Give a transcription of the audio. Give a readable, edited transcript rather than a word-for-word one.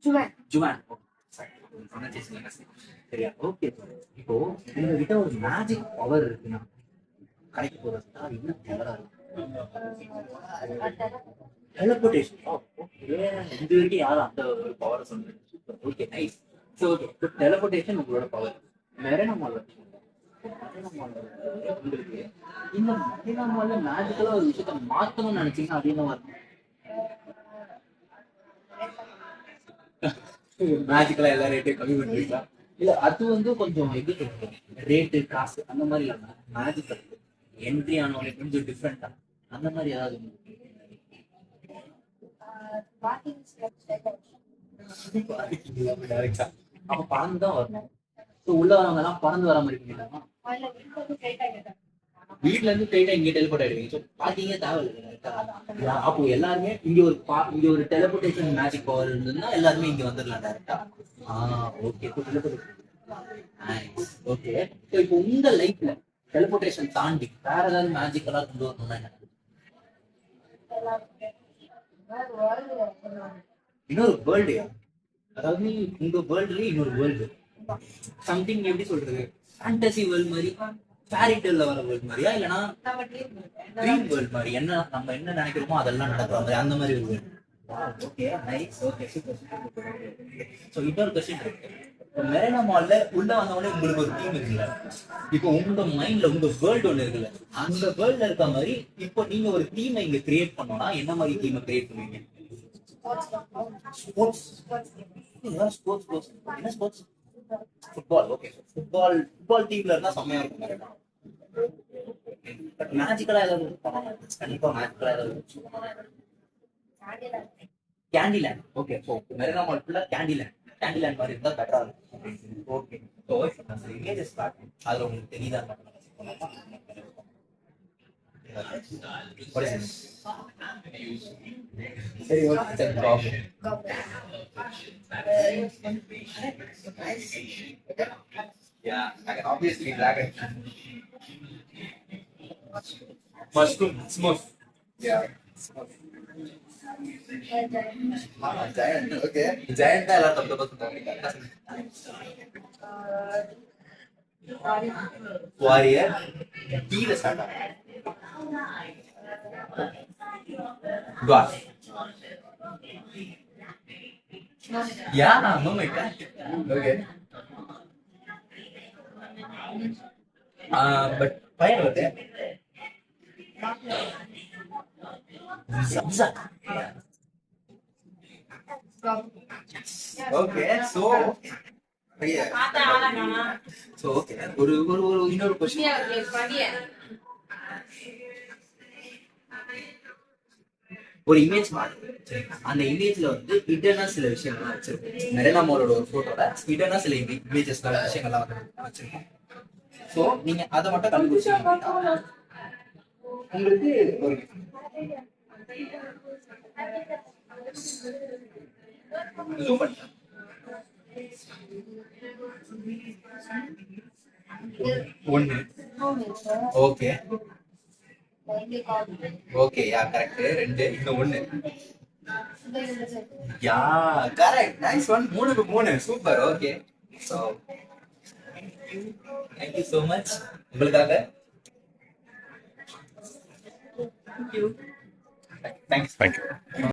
Juan. சரியா? Okay. இப்போ உங்ககிட்ட ஒரு மேஜிக் பவர் இருக்குன்னா கிடைக்க போறதா என்ன பவரா இருக்கும்? டெலிபோர்டேஷன். ஓகே. இது வரைக்கும் யாரும் அந்த ஒரு பவரை சொன்னது. Okay, nice. So okay, teleportation உங்களோட பவர். மெரனமால் உங்களுக்கு இந்த மெரனமால மேஜிக்கலா ஒரு விஷயத்த மாத்தணும்னு நினைச்சீங்கன்னா அது என்னவா இருக்கும்? மேஜிக்கலா எல்லா ரேட்டையும் கம்மி பண்ணுவீங்களா? இல்ல அது வந்து கொஞ்சம் எப்படி சொல்றது, ரேட்டு காசு அந்த மாதிரி இல்லாம மேஜிக்கல் என்ட்ரி ஆனவங்க கொஞ்சம் டிஃப்ரெண்டா அந்த மாதிரி ஏதாவது டைரக்டா அப்ப பறந்து தான் வரணும். ஸோ உள்ள வரவங்க எல்லாம் பறந்து வர மாதிரி பண்ணிட்டாங்க. வீட்ல இருந்து ஸ்ட்ரைட்டா இங்க டெலிபோர்ட் ஆயிடுவீங்க. ஸோ பாத்தீங்க தேவையில்லை. அப்போ எல்லாருமே இங்க ஒரு டெலிபோர்டேஷன் மேஜிக் பவர் இருந்ததுன்னா எல்லாருமே இங்க வந்துடலாம் டைரக்டா. ஓகே. ஓகே. ஸோ இப்போ உங்க லைஃப்ல டெலிபோர்டேஷன் தாண்டி வேற ஏதாவது மேஜிக்கலா கொண்டு வரணும்னா என்ன? இன்னொரு வேர்ல்டு, அதாவது உங்க வேர்ல்டுலயே இன்னொரு வேர்ல்டு, சம்திங் எப்படி சொல்றது, ஃபேண்டசி வேர்ல்ட் மாதிரி, ஃபேரி டேல்ல வர வேர்ல்ட் மாதிரியா இல்லனா ட்ரீம் வேர்ல்ட் மாதிரி, என்ன நம்ம என்ன நினைக்கிறோமோ அதெல்லாம் நடக்கிற மாதிரி அந்த மாதிரி ஒரு world. Okay, nice. Okay, super. So இன்னொரு கொஸ்டின் இருக்கு. மெரினா மால்ல உள்ள வந்தவொடனே உங்களுக்கு ஒரு டீம் இருக்குல்ல, இப்போ உங்க மைண்ட்ல உங்க வேர்ல்டு ஒண்ணு இருக்குல்ல, அந்த வேர்ல்ட்ல இருக்க மாதிரி இப்போ நீங்க ஒரு டீமை இங்க கிரியேட் பண்ணோம்னா என்ன மாதிரி டீமை கிரியேட் பண்ணுவீங்க? ஸ்போர்ட்ஸ். ஸ்போர்ட்ஸ் என்ன ஸ்போர்ட்ஸ்? ஃபுட்பால். ஓகே. ஃபுட்பால் டீம்ல இருந்தா செம்மையா இருக்கும். பட் மேஜிக்கலா ஏதாவது கண்டிப்பா மேஜிக்கலா ஏதாவது கேண்டிலேண்ட். ஓகே. ஸோ மெரினா மால் ஃபுல்லா கேண்டிலேண்ட் மாதிரி இருந்தா பெட்டரா இருக்கும். ஓகே. ஸோ இமேஜஸ் காட்டும் அதுல உங்களுக்கு தெரியுதா? சரி, okay. Yeah, I can obviously dragon. Mushroom, smooth. Yeah. Giant. Okay. Giant தான் எல்லாரும் தப்பு தப்பு சொல்றாங்க. வாரியர். கீழ ஸ்டார்ட் ஆகும். God. Yeah, no my god. Okay. But fire வருது. Zigzag. Okay, so so okay. ஒரு இன்னொரு क्वेश्चन. ஒரு இமேஜ் மாறுது. அந்த இமேஜ்ல வந்து ஹிடனா சில விஷயங்கள்லாம் வச்சிருக்கோம். மெரினா மாலோட ஒரு போட்டோல ஹிடனா சில இமேஜஸ் விஷயங்கள்லாம் வச்சிருக்கோம். சோ நீங்க அதை மட்டும் கண்டுபிடிச்சீங்கன்னா உங்களுக்கு ஒரு ஜூம் பண்ணி ஒன்னு. ஓகே. Okay, yeah correct. ரெண்டு, இன்னும் ஒன்னு. Yeah correct. Nice one. 3க்கு 3. Super. Okay. So thank you so much. உங்களுக்காக thank you. Thanks.